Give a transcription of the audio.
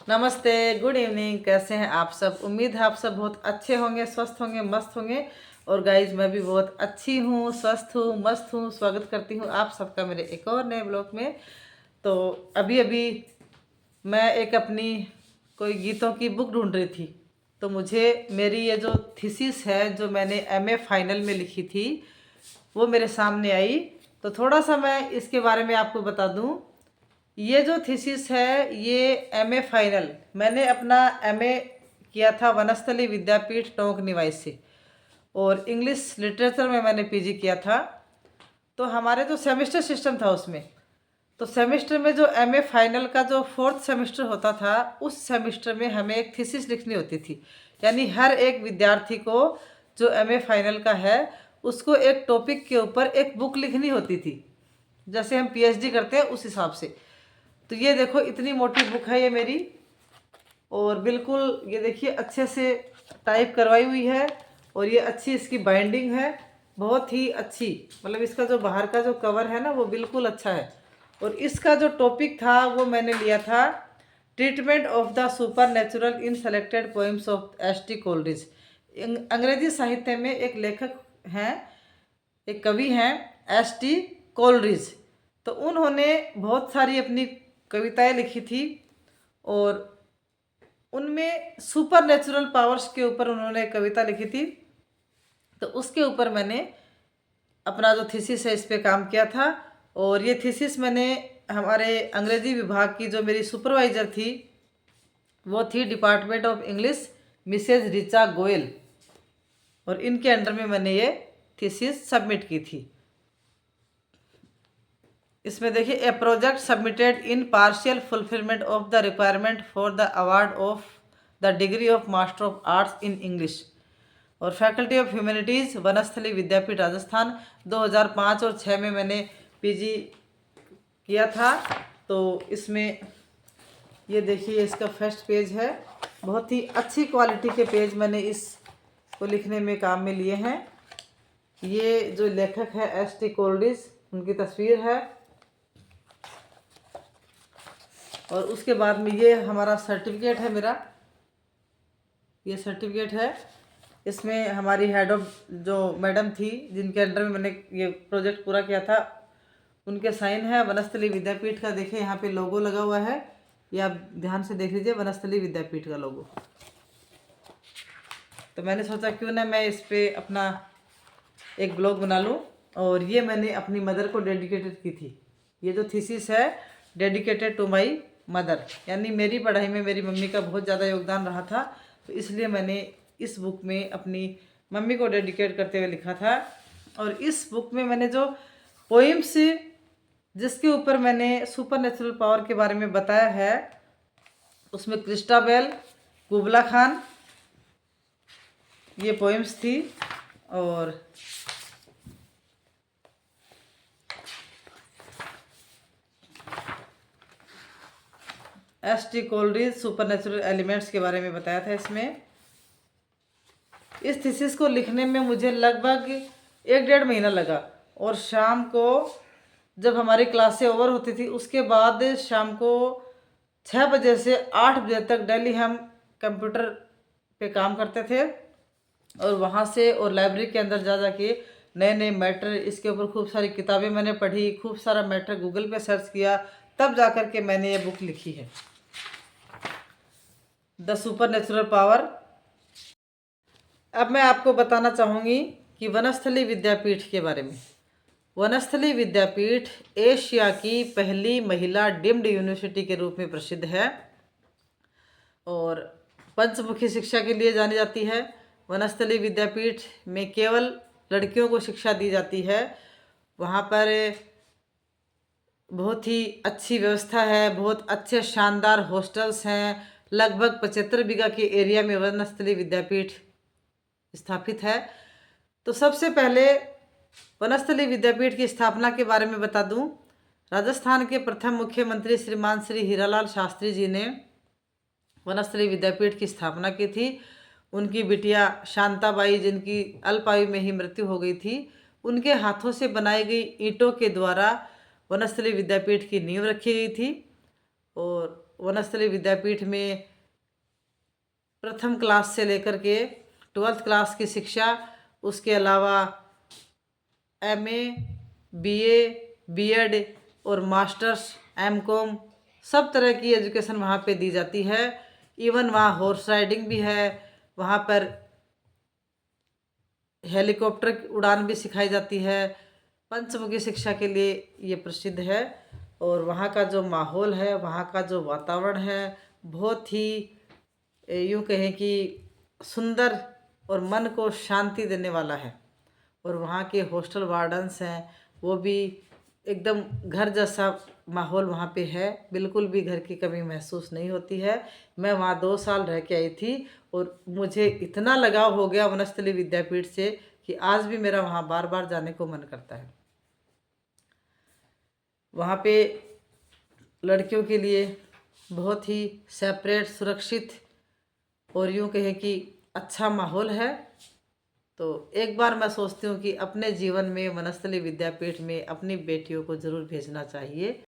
नमस्ते, good evening. कैसे हैं आप सब? उम्मीद है आप सब बहुत अच्छे होंगे, स्वस्थ होंगे, मस्त होंगे। और गाइज मैं भी बहुत अच्छी हूँ, स्वस्थ हूँ, मस्त हूँ। स्वागत करती हूँ आप सबका मेरे एक और नए ब्लॉग में। तो अभी अभी मैं एक अपनी कोई गीतों की बुक ढूंढ रही थी। तो मुझे मेरी ये जो थीसिस है जो मैंने एमए फाइनल में लिखी थी वो मेरे सामने आई। तो थोड़ा सा मैं इसके बारे में आपको बता दूं। ये जो थीसिस है ये एमए फाइनल मैंने अपना एमए किया था वनस्थली विद्यापीठ टोंक निवाई से। और इंग्लिश लिटरेचर में मैंने पीजी किया था। तो हमारे जो सेमेस्टर सिस्टम था उसमें, तो सेमेस्टर में जो एमए फाइनल का जो फोर्थ सेमेस्टर होता था उस सेमेस्टर में हमें एक थीसिस लिखनी होती थी। यानी हर एक विद्यार्थी को जो एमए फाइनल का है उसको एक टॉपिक के ऊपर एक बुक लिखनी होती थी, जैसे हम पीएचडी करते हैं उस हिसाब से। तो ये देखो इतनी मोटी बुक है ये मेरी। और बिल्कुल ये देखिए अच्छे से टाइप करवाई हुई है। और ये अच्छी इसकी बाइंडिंग है, बहुत ही अच्छी। मतलब इसका जो बाहर का जो कवर है ना वो बिल्कुल अच्छा है। और इसका जो टॉपिक था वो मैंने लिया था treatment of the super natural in selected poems of ST. Coleridge. अंग्रेजी साहित्य में एक लेखक हैं, एक कवि हैं, एस.टी. कोलरिज। तो उन्होंने बहुत सारी अपनी कविताएं लिखी थी और उनमें सुपर नेचुरल पावर्स के ऊपर उन्होंने कविता लिखी थी। तो उसके ऊपर मैंने अपना जो थीसिस है इस पे काम किया था। और ये थीसिस मैंने हमारे अंग्रेजी विभाग की जो मेरी सुपरवाइजर थी वो थी department of English Mrs Richa Goyal. और इनके अंडर में मैंने ये थीसिस सबमिट की थी। इसमें देखिए a project submitted in partial fulfilment of the requirement for the award of the degree of master of arts in English और faculty of humanities Vanasthali Vidyapith Rajasthan. 2005 और 6 में मैंने पीजी किया था। तो इसमें ये देखिए इसका फर्स्ट पेज है। बहुत ही अच्छी क्वालिटी के पेज मैंने इसको लिखने में काम में लिए हैं। ये जो लेखक है एस.टी. कोलरिज, उनकी तस्वीर है। और उसके बाद में ये हमारा सर्टिफिकेट है मेरा, ये सर्टिफिकेट है। इसमें हमारी हेड ऑफ जो मैडम थी जिनके अंडर में मैंने ये प्रोजेक्ट पूरा किया था उनके साइन है। वनस्थली विद्यापीठ का देखिए यहाँ पे लोगो लगा हुआ है, ये आप ध्यान से देख लीजिए, वनस्थली विद्यापीठ का लोगो। तो मैंने सोचा क्यों ना मैं इस पर अपना एक ब्लॉग बना लूँ। और ये मैंने अपनी मदर को डेडिकेटेड की थी। ये जो थीसिस है डेडिकेटेड टू माई मदर, यानी मेरी पढ़ाई में मेरी मम्मी का बहुत ज़्यादा योगदान रहा था। तो इसलिए मैंने इस बुक में अपनी मम्मी को डेडिकेट करते हुए लिखा था। और इस बुक में मैंने जो पोइम्स जिसके ऊपर मैंने सुपर नेचुरल पावर के बारे में बताया है उसमें क्रिस्टाबेल, कुबला खान, ये पोइम्स थी। और ST. Coleridge super natural elements के बारे में बताया था इसमें। इस थीसिस को लिखने में मुझे लगभग 1-1.5 महीना लगा। और शाम को जब हमारी क्लासें ओवर होती थी उसके बाद शाम को 6 बजे से 8 बजे तक डेली हम कंप्यूटर पे काम करते थे। और वहाँ से और लाइब्रेरी के अंदर जा के नए नए मैटर, इसके ऊपर खूब सारी किताबें मैंने पढ़ी, खूब सारा मैटर गूगल पे सर्च किया, तब जा कर के मैंने ये बुक लिखी है द सुपर नेचुरल पावर। अब मैं आपको बताना चाहूँगी कि वनस्थली विद्यापीठ के बारे में। वनस्थली विद्यापीठ एशिया की पहली महिला डीम्ड यूनिवर्सिटी के रूप में प्रसिद्ध है और पंचमुखी शिक्षा के लिए जानी जाती है। वनस्थली विद्यापीठ में केवल लड़कियों को शिक्षा दी जाती है। वहाँ पर बहुत ही अच्छी व्यवस्था है, बहुत अच्छे शानदार हॉस्टल्स हैं। लगभग 75 बीघा के एरिया में वनस्थली विद्यापीठ स्थापित है। तो सबसे पहले वनस्थली विद्यापीठ की स्थापना के बारे में बता दूं। राजस्थान के प्रथम मुख्यमंत्री श्रीमान श्री हीरालाल शास्त्री जी ने वनस्थली विद्यापीठ की स्थापना की थी। उनकी बिटिया शांताबाई, जिनकी अल्पायु में ही मृत्यु हो गई थी, उनके हाथों से बनाई गई ईंटों के द्वारा वनस्थली विद्यापीठ की नींव रखी गई थी। और वनस्थली विद्यापीठ में प्रथम क्लास से लेकर के 12th क्लास की शिक्षा, उसके अलावा MA, BA, BEd और मास्टर्स, MCOM सब तरह की एजुकेशन वहाँ पे दी जाती है। इवन वहाँ हॉर्स राइडिंग भी है, वहाँ पर हेलीकॉप्टर की उड़ान भी सिखाई जाती है। पंचमुखी शिक्षा के लिए ये प्रसिद्ध है। और वहाँ का जो माहौल है, वहाँ का जो वातावरण है, बहुत ही यूँ कहें कि सुंदर और मन को शांति देने वाला है। और वहाँ के हॉस्टल वार्डन्स हैं, वो भी एकदम घर जैसा माहौल वहाँ पे है, बिल्कुल भी घर की कमी महसूस नहीं होती है। मैं वहाँ 2 साल रह के आई थी और मुझे इतना लगाव हो गया वनस्थली विद्यापीठ से कि आज भी मेरा वहाँ बार बार जाने को मन करता है। वहाँ पे लड़कियों के लिए बहुत ही सेपरेट, सुरक्षित और यूँ कहें कि अच्छा माहौल है। तो एक बार मैं सोचती हूँ कि अपने जीवन में वनस्थली विद्यापीठ में अपनी बेटियों को ज़रूर भेजना चाहिए।